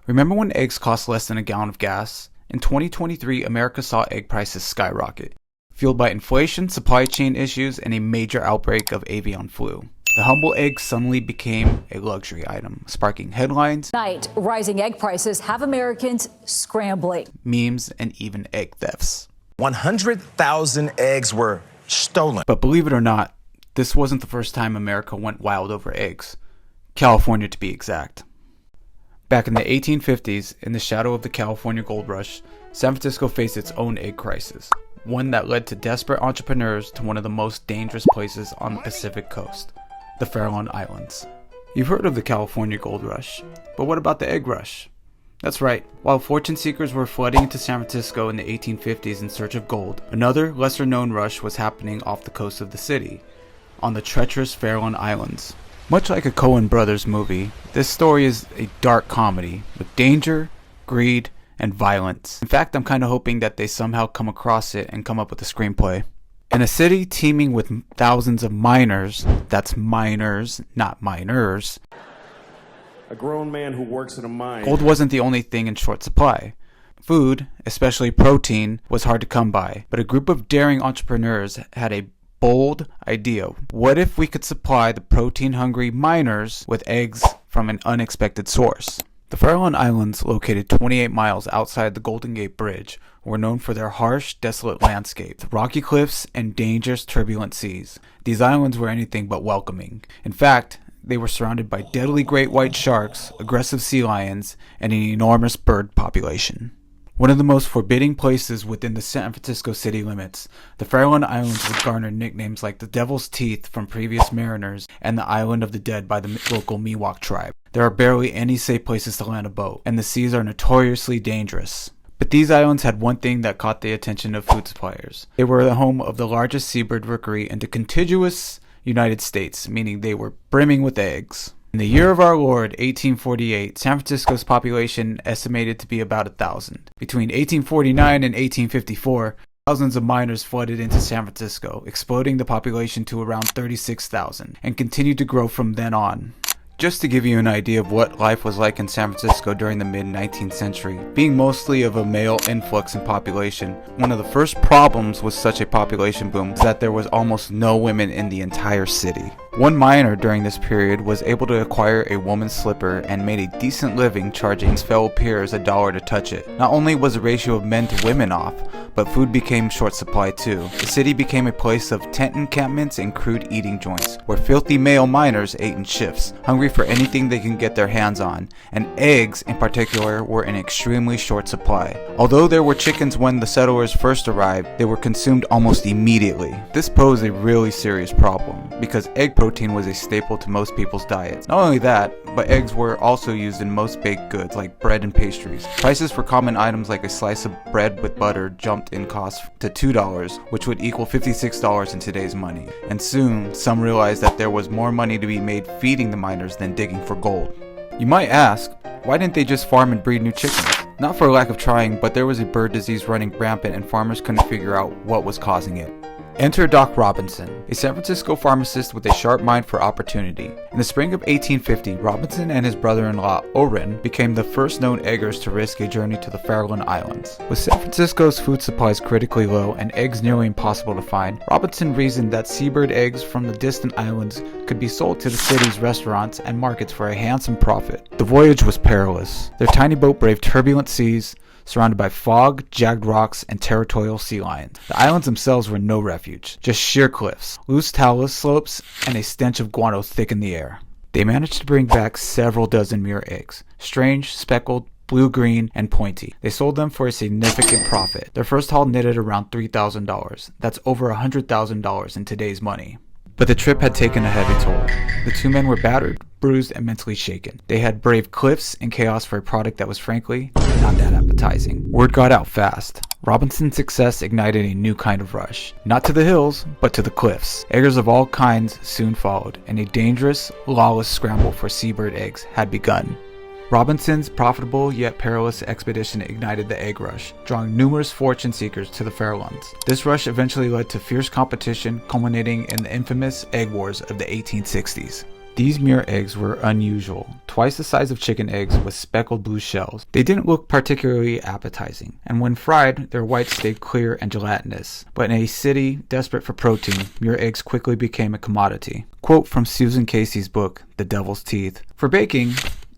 Remember when eggs cost less than a gallon of gas? In 2023, America saw egg prices skyrocket, fueled by inflation, supply chain issues, and a major outbreak of avian flu. The humble egg suddenly became a luxury item, sparking headlines, Rising egg prices have Americans scrambling, memes, and even egg thefts. 100,000 eggs were stolen. But believe it or not, this wasn't the first time America went wild over eggs. California to be exact. Back in the 1850s, in the shadow of the California gold rush, San Francisco faced its own egg crisis, one that led to desperate entrepreneurs to one of the most dangerous places on the Pacific coast, the Farallon Islands. You've heard of the California gold rush, but what about the egg rush? That's right, while fortune seekers were flooding into San Francisco in the 1850s in search of gold, another lesser known rush was happening off the coast of the city, on the treacherous Farallon Islands. Much like a Coen Brothers movie, this story is a dark comedy with danger, greed, and violence. In fact, I'm kind of hoping that they somehow come across it and come up with a screenplay. In a city teeming with thousands of miners, that's miners, not miners, a grown man who works in a mine. Gold wasn't the only thing in short supply. Food, especially protein, was hard to come by, but a group of daring entrepreneurs had a bold idea. What if we could supply the protein-hungry miners with eggs from an unexpected source? The Farallon Islands, located 28 miles outside the Golden Gate Bridge, were known for their harsh, desolate landscape, rocky cliffs, and dangerous, turbulent seas. These islands were anything but welcoming. In fact, they were surrounded by deadly great white sharks, aggressive sea lions, and an enormous bird population. One of the most forbidding places within the San Francisco city limits, the Farallon Islands would garner nicknames like the Devil's Teeth from previous mariners and the Island of the Dead by the local Miwok tribe. There are barely any safe places to land a boat, and the seas are notoriously dangerous. But these islands had one thing that caught the attention of food suppliers. They were the home of the largest seabird rookery in the contiguous United States, meaning they were brimming with eggs. In the year of our Lord, 1848, San Francisco's population estimated to be about 1,000. Between 1849 and 1854, thousands of miners flooded into San Francisco, exploding the population to around 36,000, and continued to grow from then on. Just to give you an idea of what life was like in San Francisco during the mid-19th century, being mostly of a male influx in population, one of the first problems with such a population boom was that there was almost no women in the entire city. One miner during this period was able to acquire a woman's slipper and made a decent living charging his fellow peers $1 to touch it. Not only was the ratio of men to women off, but food became short supply too. The city became a place of tent encampments and crude eating joints, where filthy male miners ate in shifts, hungry for anything they can get their hands on, and eggs in particular were in extremely short supply. Although there were chickens when the settlers first arrived, they were consumed almost immediately. This posed a really serious problem, because egg protein was a staple to most people's diets. Not only that, but eggs were also used in most baked goods like bread and pastries. Prices for common items like a slice of bread with butter jumped in cost to $2, which would equal $56 in today's money. And soon, some realized that there was more money to be made feeding the miners than digging for gold. You might ask, why didn't they just farm and breed new chickens? Not for lack of trying, but there was a bird disease running rampant and farmers couldn't figure out what was causing it. Enter Doc Robinson, a San Francisco pharmacist with a sharp mind for opportunity. In the spring of 1850, Robinson and his brother-in-law, Orrin, became the first known eggers to risk a journey to the Farallon Islands. With San Francisco's food supplies critically low and eggs nearly impossible to find, Robinson reasoned that seabird eggs from the distant islands could be sold to the city's restaurants and markets for a handsome profit. The voyage was perilous. Their tiny boat braved turbulent seas, surrounded by fog, jagged rocks, and territorial sea lions. The islands themselves were no refuge, just sheer cliffs, loose talus slopes, and a stench of guano thick in the air. They managed to bring back several dozen murre eggs, strange, speckled, blue-green, and pointy. They sold them for a significant profit. Their first haul netted around $3,000. That's over $100,000 in today's money. But the trip had taken a heavy toll. The two men were battered, bruised, and mentally shaken. They had braved cliffs and chaos for a product that was frankly not that appetizing. Word got out fast. Robinson's success ignited a new kind of rush. Not to the hills, but to the cliffs. Eggers of all kinds soon followed, and a dangerous, lawless scramble for seabird eggs had begun. Robinson's profitable yet perilous expedition ignited the egg rush, drawing numerous fortune seekers to the Farallones. This rush eventually led to fierce competition, culminating in the infamous egg wars of the 1860s. These murre eggs were unusual, twice the size of chicken eggs with speckled blue shells. They didn't look particularly appetizing, and when fried, their whites stayed clear and gelatinous. But in a city desperate for protein, murre eggs quickly became a commodity. Quote from Susan Casey's book, The Devil's Teeth. For baking,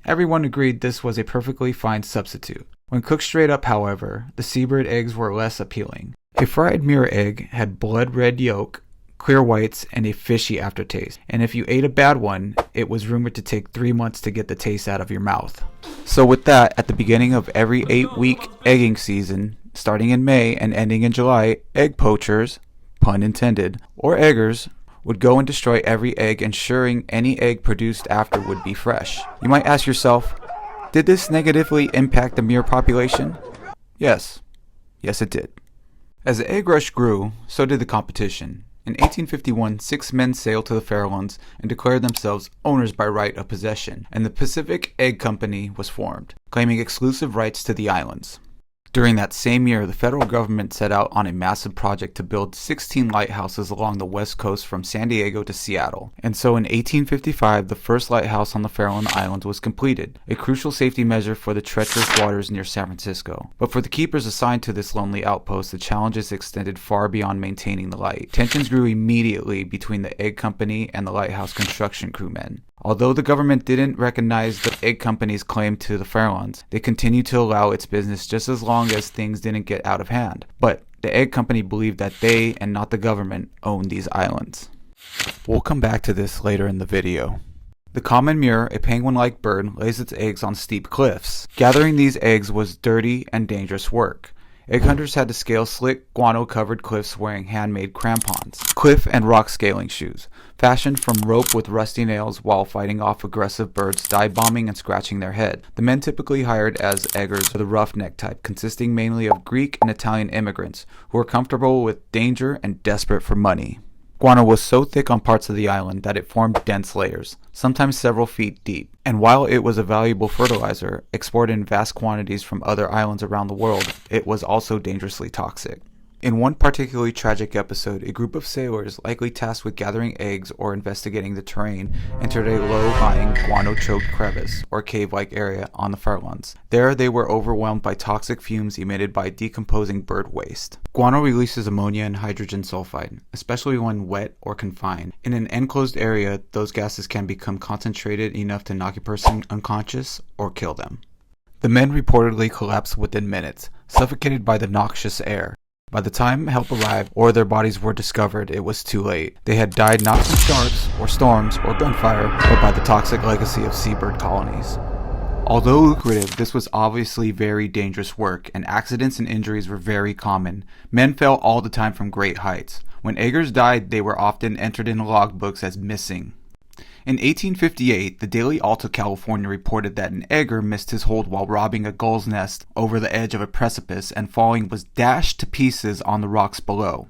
everyone agreed this was a perfectly fine substitute. When cooked straight up, however, the seabird eggs were less appealing. A fried murre egg had blood red yolk, clear whites, and a fishy aftertaste. And if you ate a bad one, it was rumored to take 3 months to get the taste out of your mouth. So with that, at the beginning of every 8-week egging season, starting in May and ending in July, egg poachers, pun intended, or eggers, would go and destroy every egg, ensuring any egg produced after would be fresh. You might ask yourself, did this negatively impact the murre population? Yes. Yes, it did. As the egg rush grew, so did the competition. In 1851, 6 men sailed to the Farallones and declared themselves owners by right of possession, and the Pacific Egg Company was formed, claiming exclusive rights to the islands. During that same year, the federal government set out on a massive project to build 16 lighthouses along the west coast from San Diego to Seattle. And so in 1855, the first lighthouse on the Farallon Islands was completed, a crucial safety measure for the treacherous waters near San Francisco. But for the keepers assigned to this lonely outpost, the challenges extended far beyond maintaining the light. Tensions grew immediately between the egg company and the lighthouse construction crewmen. Although the government didn't recognize the egg company's claim to the Farallones, they continued to allow its business just as long as things didn't get out of hand. But the egg company believed that they, and not the government, owned these islands. We'll come back to this later in the video. The common murre, a penguin-like bird, lays its eggs on steep cliffs. Gathering these eggs was dirty and dangerous work. Egg hunters had to scale slick, guano-covered cliffs wearing handmade crampons, cliff and rock scaling shoes, fashioned from rope with rusty nails while fighting off aggressive birds dive bombing and scratching their head. The men typically hired as eggers were the roughneck type, consisting mainly of Greek and Italian immigrants who were comfortable with danger and desperate for money. Guano was so thick on parts of the island that it formed dense layers, sometimes several feet deep, and while it was a valuable fertilizer, exported in vast quantities from other islands around the world, it was also dangerously toxic. In one particularly tragic episode, a group of sailors, likely tasked with gathering eggs or investigating the terrain, entered a low-lying, guano-choked crevice, or cave-like area, on the Farallones. There, they were overwhelmed by toxic fumes emitted by decomposing bird waste. Guano releases ammonia and hydrogen sulfide, especially when wet or confined. In an enclosed area, those gases can become concentrated enough to knock a person unconscious or kill them. The men reportedly collapsed within minutes, suffocated by the noxious air. By the time help arrived or their bodies were discovered, it was too late. They had died not from sharks or storms or gunfire, but by the toxic legacy of seabird colonies. Although lucrative, this was obviously very dangerous work, and accidents and injuries were very common. Men fell all the time from great heights. When eggers died, they were often entered in logbooks as missing. In 1858, the Daily Alta California reported that an egger missed his hold while robbing a gull's nest over the edge of a precipice and falling was dashed to pieces on the rocks below.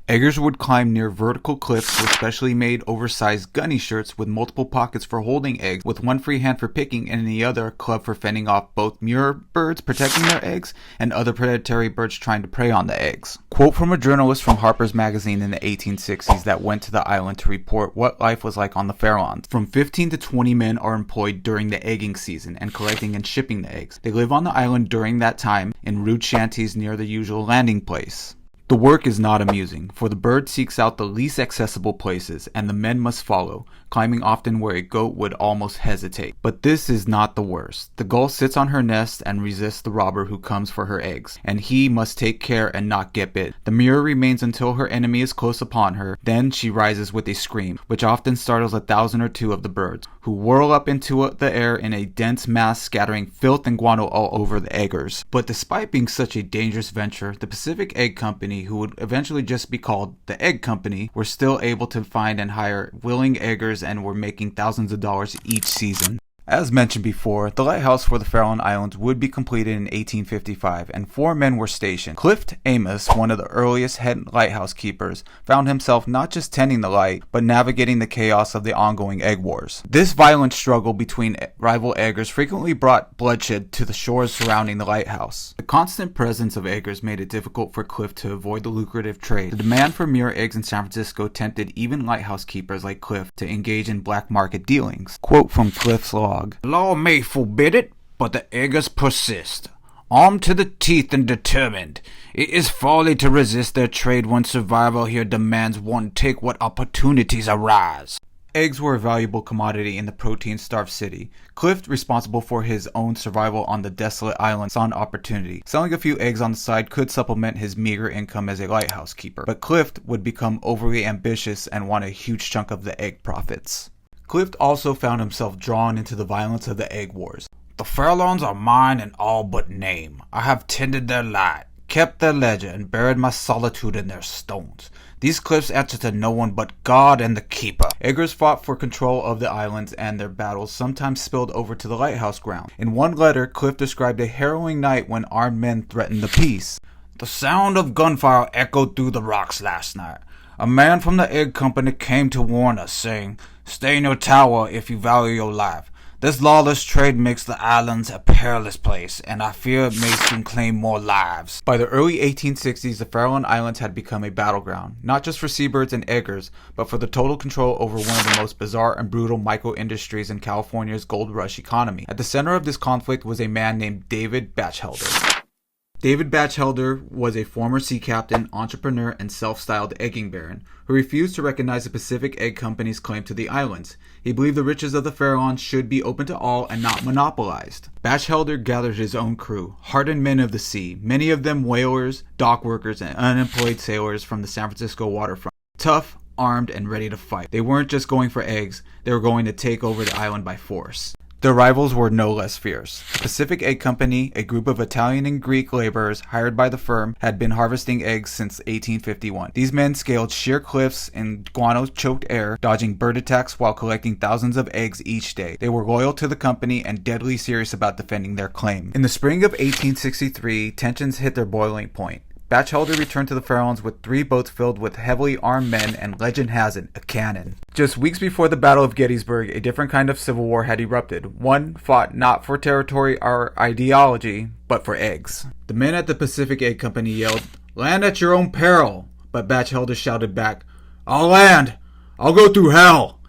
Eggers would climb near vertical cliffs with specially made oversized gunny shirts with multiple pockets for holding eggs, with one free hand for picking and the other a club for fending off both murre birds protecting their eggs and other predatory birds trying to prey on the eggs. Quote from a journalist from Harper's Magazine in the 1860s that went to the island to report what life was like on the Farallones. From 15 to 20 men are employed during the egging season and collecting and shipping the eggs. They live on the island during that time in rude shanties near the usual landing place. The work is not amusing, for the bird seeks out the least accessible places, and the men must follow, climbing often where a goat would almost hesitate. But this is not the worst. The gull sits on her nest and resists the robber who comes for her eggs, and he must take care and not get bit. The murre remains until her enemy is close upon her, then she rises with a scream, which often startles 1,000 or 2 of the birds, who whirl up into the air in a dense mass, scattering filth and guano all over the eggers. But despite being such a dangerous venture, the Pacific Egg Company, who would eventually just be called the Egg Company, were still able to find and hire willing eggers and were making thousands of dollars each season. As mentioned before, the lighthouse for the Farallon Islands would be completed in 1855, and 4 men were stationed. Clift Amos, one of the earliest head lighthouse keepers, found himself not just tending the light, but navigating the chaos of the ongoing egg wars. This violent struggle between rival eggers frequently brought bloodshed to the shores surrounding the lighthouse. The constant presence of eggers made it difficult for Clift to avoid the lucrative trade. The demand for murre eggs in San Francisco tempted even lighthouse keepers like Clift to engage in black market dealings. Quote from Clift's log. Law may forbid it, but the eggers persist. Armed to the teeth and determined, it is folly to resist their trade when survival here demands one take what opportunities arise. Eggs were a valuable commodity in the protein-starved city. Clift, responsible for his own survival on the desolate island, saw an opportunity. Selling a few eggs on the side could supplement his meager income as a lighthouse keeper. But Clift would become overly ambitious and want a huge chunk of the egg profits. Clift also found himself drawn into the violence of the egg wars. The Farallones are mine in all but name. I have tended their light, kept their ledger, and buried my solitude in their stones. These cliffs answer to no one but God and the Keeper. Eggers fought for control of the islands, and their battles sometimes spilled over to the lighthouse ground. In one letter, Clift described a harrowing night when armed men threatened the peace. The sound of gunfire echoed through the rocks last night. A man from the egg company came to warn us, saying, "Stay in your tower if you value your life. This lawless trade makes the islands a perilous place, and I fear it may soon claim more lives." By the early 1860s, the Farallon Islands had become a battleground, not just for seabirds and eggers, but for the total control over one of the most bizarre and brutal micro-industries in California's gold rush economy. At the center of this conflict was a man named David Batchelder. David Batchelder was a former sea captain, entrepreneur, and self-styled egging baron who refused to recognize the Pacific Egg Company's claim to the islands. He believed the riches of the Farallons should be open to all and not monopolized. Batchelder gathered his own crew, hardened men of the sea, many of them whalers, dock workers, and unemployed sailors from the San Francisco waterfront. Tough, armed, and ready to fight. They weren't just going for eggs, they were going to take over the island by force. Their rivals were no less fierce. The Pacific Egg Company, a group of Italian and Greek laborers hired by the firm, had been harvesting eggs since 1851. These men scaled sheer cliffs in guano-choked air, dodging bird attacks while collecting thousands of eggs each day. They were loyal to the company and deadly serious about defending their claim. In the spring of 1863, tensions hit their boiling point. Batchelder returned to the Farallons with 3 boats filled with heavily armed men and, legend has it, a cannon. Just weeks before the Battle of Gettysburg, a different kind of civil war had erupted. One fought not for territory or ideology, but for eggs. The men at the Pacific Egg Company yelled, "Land at your own peril!" But Batchelder shouted back, "I'll land! I'll go through hell!"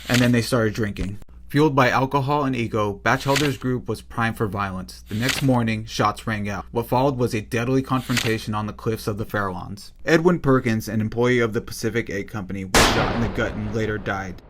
And then they started drinking. Fueled by alcohol and ego, Batchelder's group was primed for violence. The next morning, shots rang out. What followed was a deadly confrontation on the cliffs of the Farallons. Edwin Perkins, an employee of the Pacific Egg Company, was shot in the gut and later died.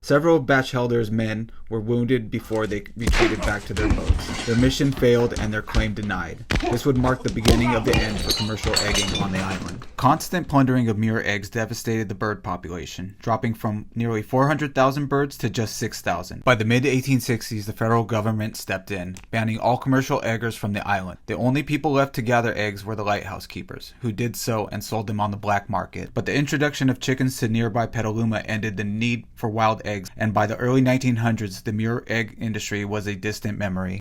Several of Batchelder's men were wounded before they retreated back to their boats. Their mission failed and their claim denied. This would mark the beginning of the end for commercial egging on the island. Constant plundering of murre eggs devastated the bird population, dropping from nearly 400,000 birds to just 6,000. By the mid-1860s, the federal government stepped in, banning all commercial eggers from the island. The only people left to gather eggs were the lighthouse keepers, who did so and sold them on the black market. But the introduction of chickens to nearby Petaluma ended the need for wild eggs, and by the early 1900s, the murre egg industry was a distant memory.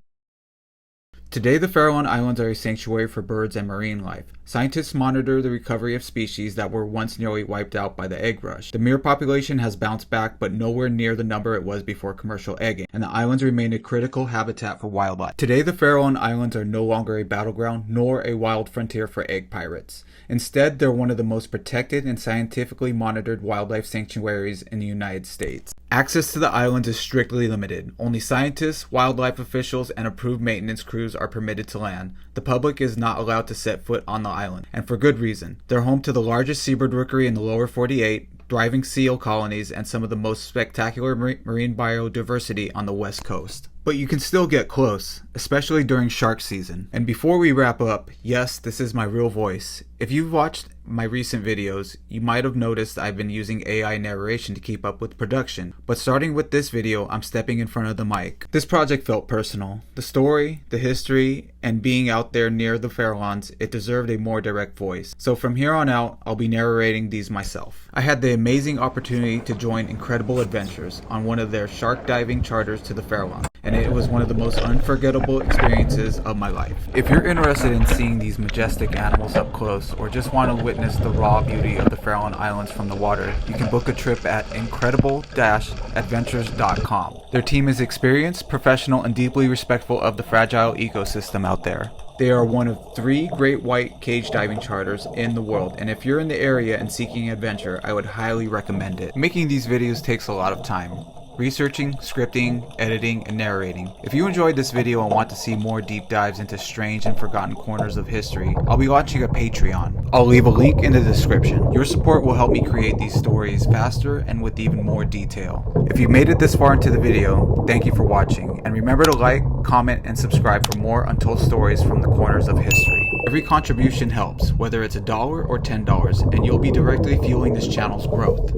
Today, the Farallon Islands are a sanctuary for birds and marine life. Scientists monitor the recovery of species that were once nearly wiped out by the egg rush. The murre population has bounced back, but nowhere near the number it was before commercial egging, and the islands remain a critical habitat for wildlife. Today, the Farallon Islands are no longer a battleground, nor a wild frontier for egg pirates. Instead, they're one of the most protected and scientifically monitored wildlife sanctuaries in the United States. Access to the islands is strictly limited. Only scientists, wildlife officials, and approved maintenance crews are permitted to land. The public is not allowed to set foot on the island, and for good reason. They're home to the largest seabird rookery in the lower 48, thriving seal colonies, and some of the most spectacular marine biodiversity on the west coast. But you can still get close, especially during shark season. And before we wrap up, yes, this is my real voice. If you've watched my recent videos, you might have noticed I've been using AI narration to keep up with production. But starting with this video, I'm stepping in front of the mic. This project felt personal. The story, the history, and being out there near the Farallons, it deserved a more direct voice. So from here on out, I'll be narrating these myself. I had the amazing opportunity to join Incredible Adventures on one of their shark diving charters to the Farallons. and it was one of the most unforgettable experiences of my life. If you're interested in seeing these majestic animals up close, or just want to witness the raw beauty of the Farallon Islands from the water, you can book a trip at incredible-adventures.com. Their team is experienced, professional, and deeply respectful of the fragile ecosystem out there. They are one of 3 great white cage diving charters in the world, and if you're in the area and seeking adventure, I would highly recommend it. Making these videos takes a lot of time. Researching, scripting, editing, and narrating. If you enjoyed this video and want to see more deep dives into strange and forgotten corners of history, I'll be launching a Patreon. I'll leave a link in the description. Your support will help me create these stories faster and with even more detail. If you made it this far into the video, thank you for watching, and remember to like, comment, and subscribe for more untold stories from the corners of history. Every contribution helps, whether it's $1 or $10, and you'll be directly fueling this channel's growth.